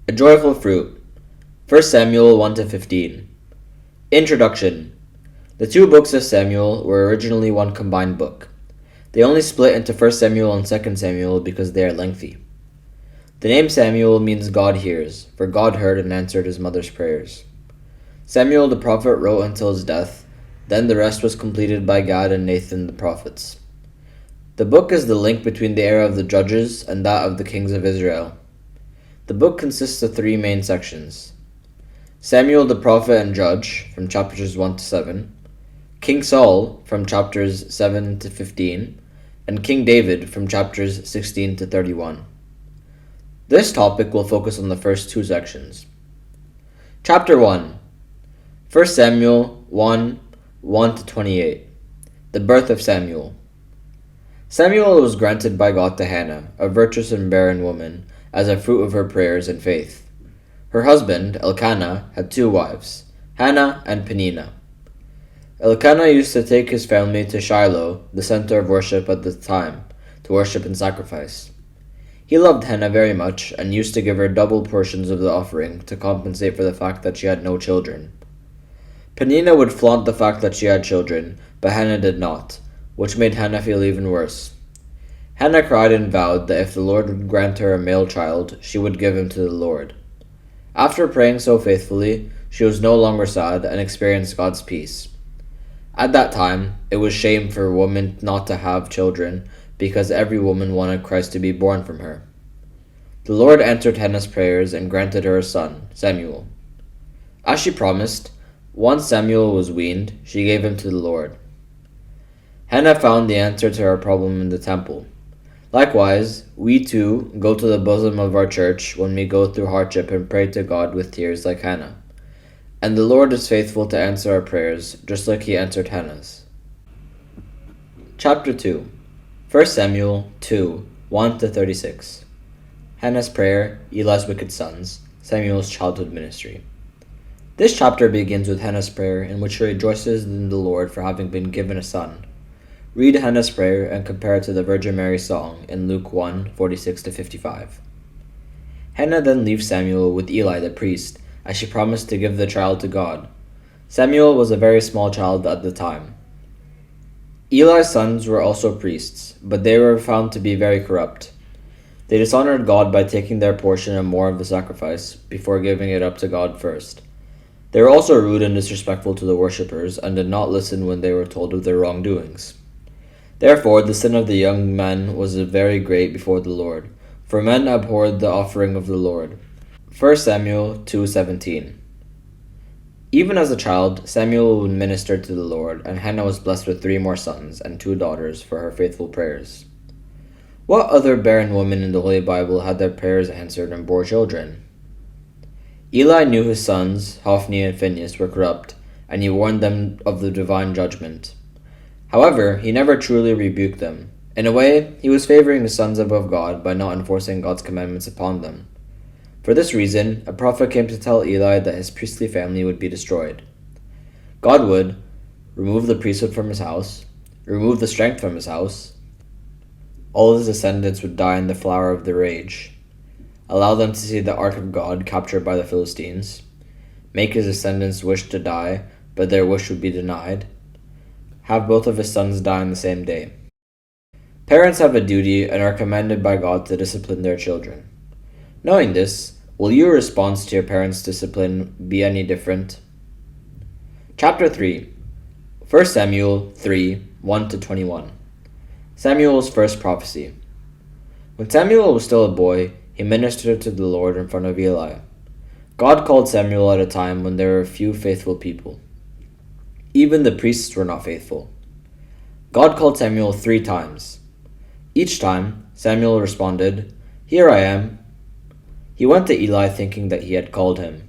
A joyful fruit. 1 Samuel 1-15. Introduction. The two books of Samuel were originally one combined book. They only split into 1 Samuel and 2 Samuel because they are lengthy. The name Samuel means God hears, for God heard and answered his mother's prayers. Samuel the prophet wrote until his death, then the rest was completed by Gad and Nathan the prophets. The book is the link between the era of the judges and that of the kings of Israel. The book consists of three main sections: Samuel the prophet and judge, from chapters 1-7, King Saul, from chapters 7-15, and King David, from chapters 16-31. This topic will focus on the first two sections. Chapter 1. 1 Samuel 1:1-28. The birth of Samuel. Samuel was granted by God to Hannah, a virtuous and barren woman, as a fruit of her prayers and faith. Her husband, Elkanah, had two wives, Hannah and Peninnah. Elkanah used to take his family to Shiloh, the center of worship at the time, to worship and sacrifice. He loved Hannah very much and used to give her double portions of the offering to compensate for the fact that she had no children. Peninnah would flaunt the fact that she had children, but Hannah did not, which made Hannah feel even worse. Hannah cried and vowed that if the Lord would grant her a male child, she would give him to the Lord. After praying so faithfully, she was no longer sad and experienced God's peace. At that time, it was shame for a woman not to have children because every woman wanted Christ to be born from her. The Lord answered Hannah's prayers and granted her a son, Samuel. As she promised, once Samuel was weaned, she gave him to the Lord. Hannah found the answer to her problem in the temple. Likewise, we too go to the bosom of our church when we go through hardship and pray to God with tears like Hannah. And the Lord is faithful to answer our prayers, just like he answered Hannah's. Chapter 2. 1 Samuel 2:1-36. Hannah's prayer, Eli's wicked sons, Samuel's childhood ministry. This chapter begins with Hannah's prayer, in which she rejoices in the Lord for having been given a son. Read Hannah's prayer and compare it to the Virgin Mary's song in Luke 1:46-55. Hannah then leaves Samuel with Eli the priest, as she promised to give the child to God. Samuel was a very small child at the time. Eli's sons were also priests, but they were found to be very corrupt. They dishonored God by taking their portion and more of the sacrifice before giving it up to God first. They were also rude and disrespectful to the worshippers and did not listen when they were told of their wrongdoings. Therefore, the sin of the young men was very great before the Lord, for men abhorred the offering of the Lord. 1 Samuel 2:17. Even as a child, Samuel would minister to the Lord, and Hannah was blessed with 3 more sons and 2 daughters for her faithful prayers. What other barren woman in the Holy Bible had their prayers answered and bore children? Eli knew his sons, Hophni and Phinehas, were corrupt, and he warned them of the divine judgment. However, he never truly rebuked them. In a way, he was favoring the sons above God by not enforcing God's commandments upon them. For this reason, a prophet came to tell Eli that his priestly family would be destroyed. God would remove the priesthood from his house, remove the strength from his house. All his descendants would die in the flower of their age, allow them to see the ark of God captured by the Philistines, make his descendants wish to die, but their wish would be denied, have both of his sons die on the same day. Parents have a duty and are commanded by God to discipline their children. Knowing this, will your response to your parents' discipline be any different? Chapter 3. 1 Samuel 3:1-21. Samuel's first prophecy. When Samuel was still a boy, he ministered to the Lord in front of Eli. God called Samuel at a time when there were few faithful people. Even the priests were not faithful. God called Samuel 3 times. Each time, Samuel responded, "Here I am." He went to Eli thinking that he had called him.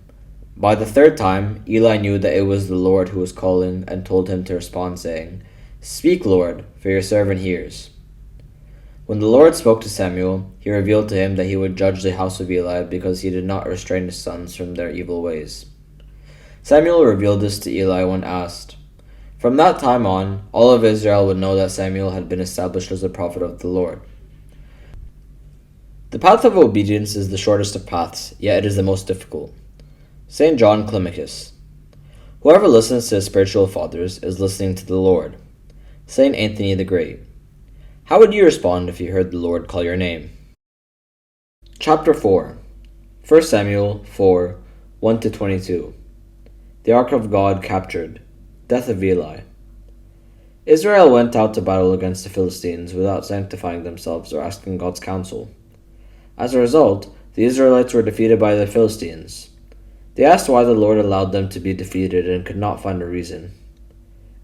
By the 3rd time, Eli knew that it was the Lord who was calling and told him to respond, saying, "Speak, Lord, for your servant hears." When the Lord spoke to Samuel, he revealed to him that he would judge the house of Eli because he did not restrain his sons from their evil ways. Samuel revealed this to Eli when asked. From that time on, all of Israel would know that Samuel had been established as a prophet of the Lord. The path of obedience is the shortest of paths, yet it is the most difficult. St. John Climacus. Whoever listens to his spiritual fathers is listening to the Lord. St. Anthony the Great. How would you respond if you heard the Lord call your name? Chapter 4. 1 Samuel 4, 1-22. The Ark of God captured. Death of Eli. Israel went out to battle against the Philistines without sanctifying themselves or asking God's counsel. As a result, the Israelites were defeated by the Philistines. They asked why the Lord allowed them to be defeated and could not find a reason.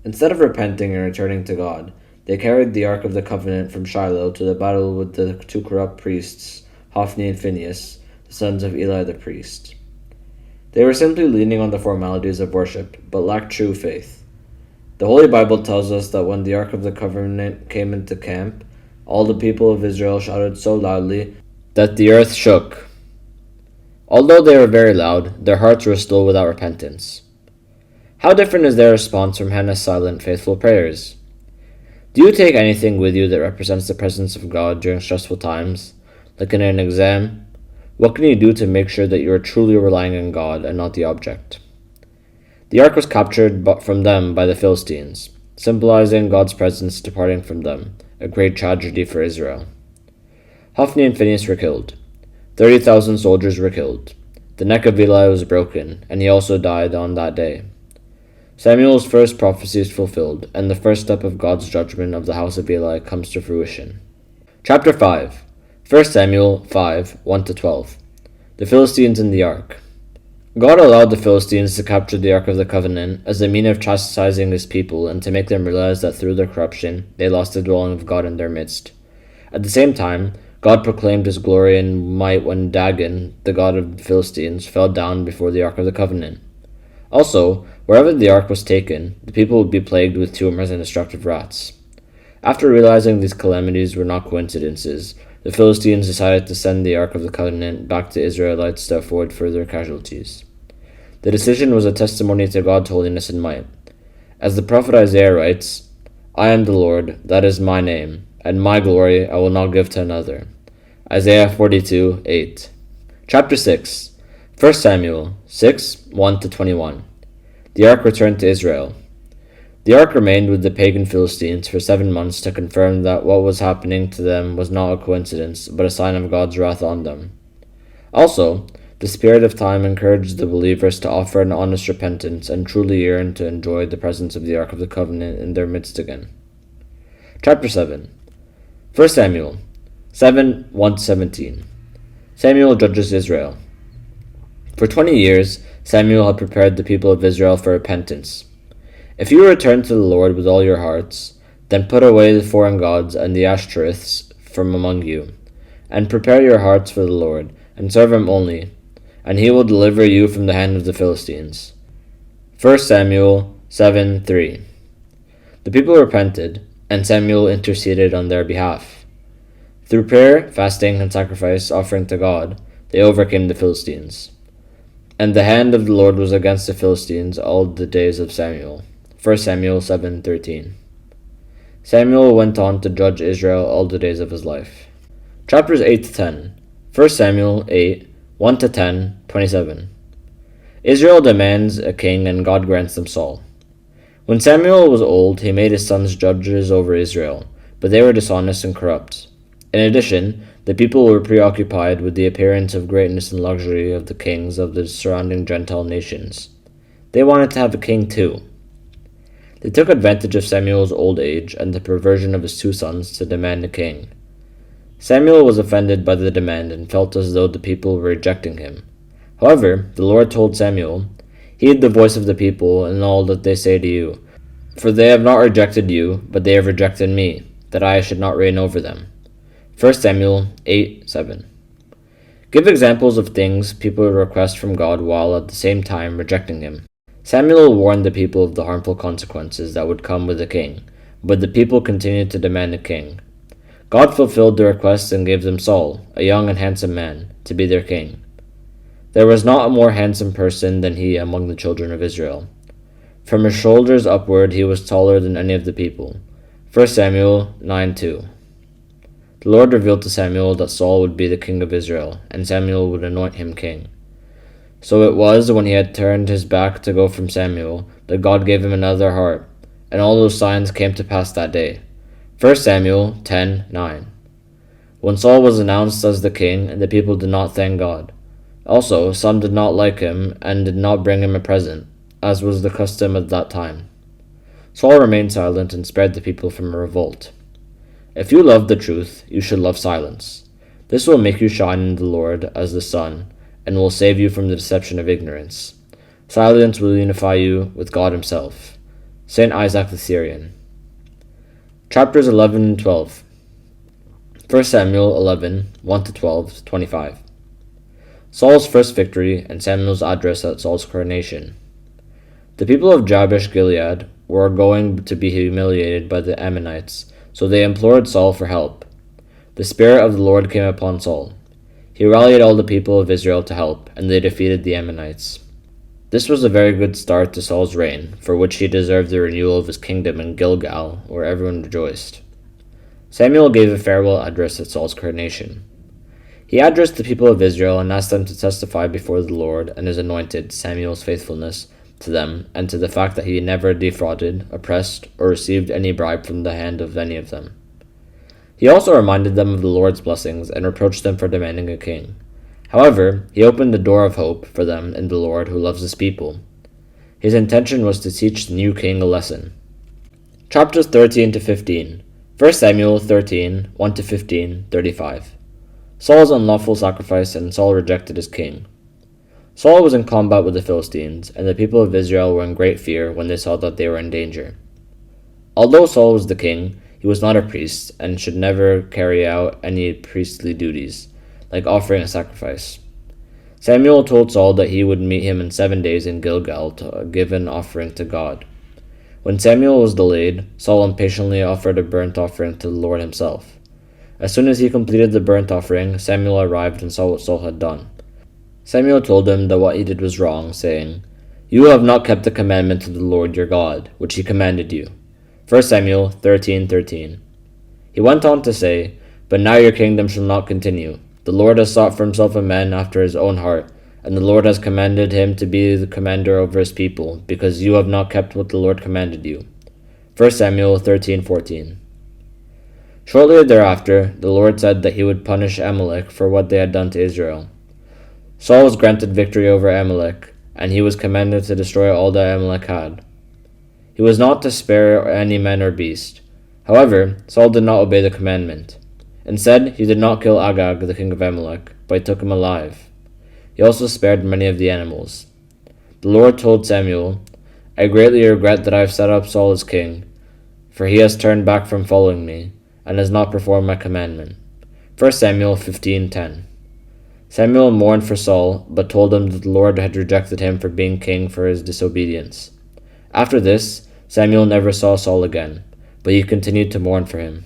Instead of repenting and returning to God, they carried the Ark of the Covenant from Shiloh to the battle with the two corrupt priests, Hophni and Phinehas, the sons of Eli the priest. They were simply leaning on the formalities of worship, but lacked true faith. The Holy Bible tells us that when the Ark of the Covenant came into camp, all the people of Israel shouted so loudly that the earth shook. Although they were very loud, their hearts were still without repentance. How different is their response from Hannah's silent, faithful prayers? Do you take anything with you that represents the presence of God during stressful times, like in an exam? What can you do to make sure that you are truly relying on God and not the object? The ark was captured from them by the Philistines, symbolizing God's presence departing from them, a great tragedy for Israel. Hophni and Phinehas were killed. 30,000 soldiers were killed. The neck of Eli was broken, and he also died on that day. Samuel's first prophecy is fulfilled, and the first step of God's judgment of the house of Eli comes to fruition. Chapter 5. 1 Samuel 5, 1-12. The Philistines in the Ark. God allowed the Philistines to capture the Ark of the Covenant as a means of chastising his people and to make them realize that through their corruption they lost the dwelling of God in their midst. At the same time, God proclaimed his glory and might when Dagon, the god of the Philistines, fell down before the Ark of the Covenant. Also, wherever the Ark was taken, the people would be plagued with tumors and destructive rats. After realizing these calamities were not coincidences, the Philistines decided to send the Ark of the Covenant back to Israelites to avoid further casualties. The decision was a testimony to God's holiness and might. As the prophet Isaiah writes, "I am the Lord, that is my name, and my glory I will not give to another." Isaiah 42, 8. Chapter 6. 1 Samuel 6, 1-21. The Ark returned to Israel. The Ark remained with the pagan Philistines for 7 months to confirm that what was happening to them was not a coincidence, but a sign of God's wrath on them. Also, the Spirit of time encouraged the believers to offer an honest repentance and truly yearn to enjoy the presence of the Ark of the Covenant in their midst again. Chapter 7. 1 Samuel 7, 1-17. Samuel judges Israel. For 20 years, Samuel had prepared the people of Israel for repentance. If you return to the Lord with all your hearts, then put away the foreign gods and the Ashtoreths from among you, and prepare your hearts for the Lord, and serve him only, and he will deliver you from the hand of the Philistines. 1 Samuel 7, 3. The people repented, and Samuel interceded on their behalf. Through prayer, fasting, and sacrifice offering to God, they overcame the Philistines. And the hand of the Lord was against the Philistines all the days of Samuel. 1 Samuel 7:13. Samuel went on to judge Israel all the days of his life. Chapters 8-10. 1 Samuel 8, 1-10, 27. Israel demands a king, and God grants them Saul. When Samuel was old, he made his sons judges over Israel, but they were dishonest and corrupt. In addition, the people were preoccupied with the appearance of greatness and luxury of the kings of the surrounding Gentile nations. They wanted to have a king too. They took advantage of Samuel's old age and the perversion of his two sons to demand a king. Samuel was offended by the demand and felt as though the people were rejecting him. However, the Lord told Samuel, "Heed the voice of the people in all that they say to you, for they have not rejected you, but they have rejected me, that I should not reign over them." 1 Samuel 8, 7. Give examples of things people request from God while at the same time rejecting him. Samuel warned the people of the harmful consequences that would come with a king, but the people continued to demand a king. God fulfilled the request and gave them Saul, a young and handsome man, to be their king. There was not a more handsome person than he among the children of Israel. From his shoulders upward he was taller than any of the people. 1 Samuel 9:2. The Lord revealed to Samuel that Saul would be the king of Israel, and Samuel would anoint him king. So it was, when he had turned his back to go from Samuel, that God gave him another heart, and all those signs came to pass that day. 1 Samuel 10:9. When Saul was announced as the king, the people did not thank God. Also, some did not like him, and did not bring him a present, as was the custom at that time. Saul remained silent and spared the people from a revolt. If you love the truth, you should love silence. This will make you shine in the Lord as the sun, and will save you from the deception of ignorance. Silence will unify you with God himself. St. Isaac the Syrian. Chapters 11 and 12. 1 Samuel 11, 1-12, 25. Saul's first victory and Samuel's address at Saul's coronation. The people of Jabesh Gilead were going to be humiliated by the Ammonites, so they implored Saul for help. The Spirit of the Lord came upon Saul. He rallied all the people of Israel to help, and they defeated the Ammonites. This was a very good start to Saul's reign, for which he deserved the renewal of his kingdom in Gilgal, where everyone rejoiced. Samuel gave a farewell address at Saul's coronation. He addressed the people of Israel and asked them to testify before the Lord and his anointed, Samuel's faithfulness to them, and to the fact that he never defrauded, oppressed, or received any bribe from the hand of any of them. He also reminded them of the Lord's blessings and reproached them for demanding a king. However, he opened the door of hope for them in the Lord who loves his people. His intention was to teach the new king a lesson. Chapters 13-15. 1 Samuel 13, 1-15, 35. Saul's unlawful sacrifice, and Saul rejected his king. Saul was in combat with the Philistines, and the people of Israel were in great fear when they saw that they were in danger. Although Saul was the king, he was not a priest, and should never carry out any priestly duties, like offering a sacrifice. Samuel told Saul that he would meet him in 7 days in Gilgal to give an offering to God. When Samuel was delayed, Saul impatiently offered a burnt offering to the Lord himself. As soon as he completed the burnt offering, Samuel arrived and saw what Saul had done. Samuel told him that what he did was wrong, saying, "You have not kept the commandment of the Lord your God, which he commanded you." 1 Samuel 13:13. He went on to say, "But now your kingdom shall not continue. The Lord has sought for himself a man after his own heart, and the Lord has commanded him to be the commander over his people, because you have not kept what the Lord commanded you." 1 Samuel 13:14. Shortly thereafter, the Lord said that he would punish Amalek for what they had done to Israel. Saul was granted victory over Amalek, and he was commanded to destroy all that Amalek had. He was not to spare any man or beast. However, Saul did not obey the commandment. Instead, he did not kill Agag, the king of Amalek, but he took him alive. He also spared many of the animals. The Lord told Samuel, "I greatly regret that I have set up Saul as king, for he has turned back from following me, and has not performed my commandment." 1 Samuel 15:10. Samuel mourned for Saul, but told him that the Lord had rejected him for being king for his disobedience. After this, Samuel never saw Saul again, but he continued to mourn for him.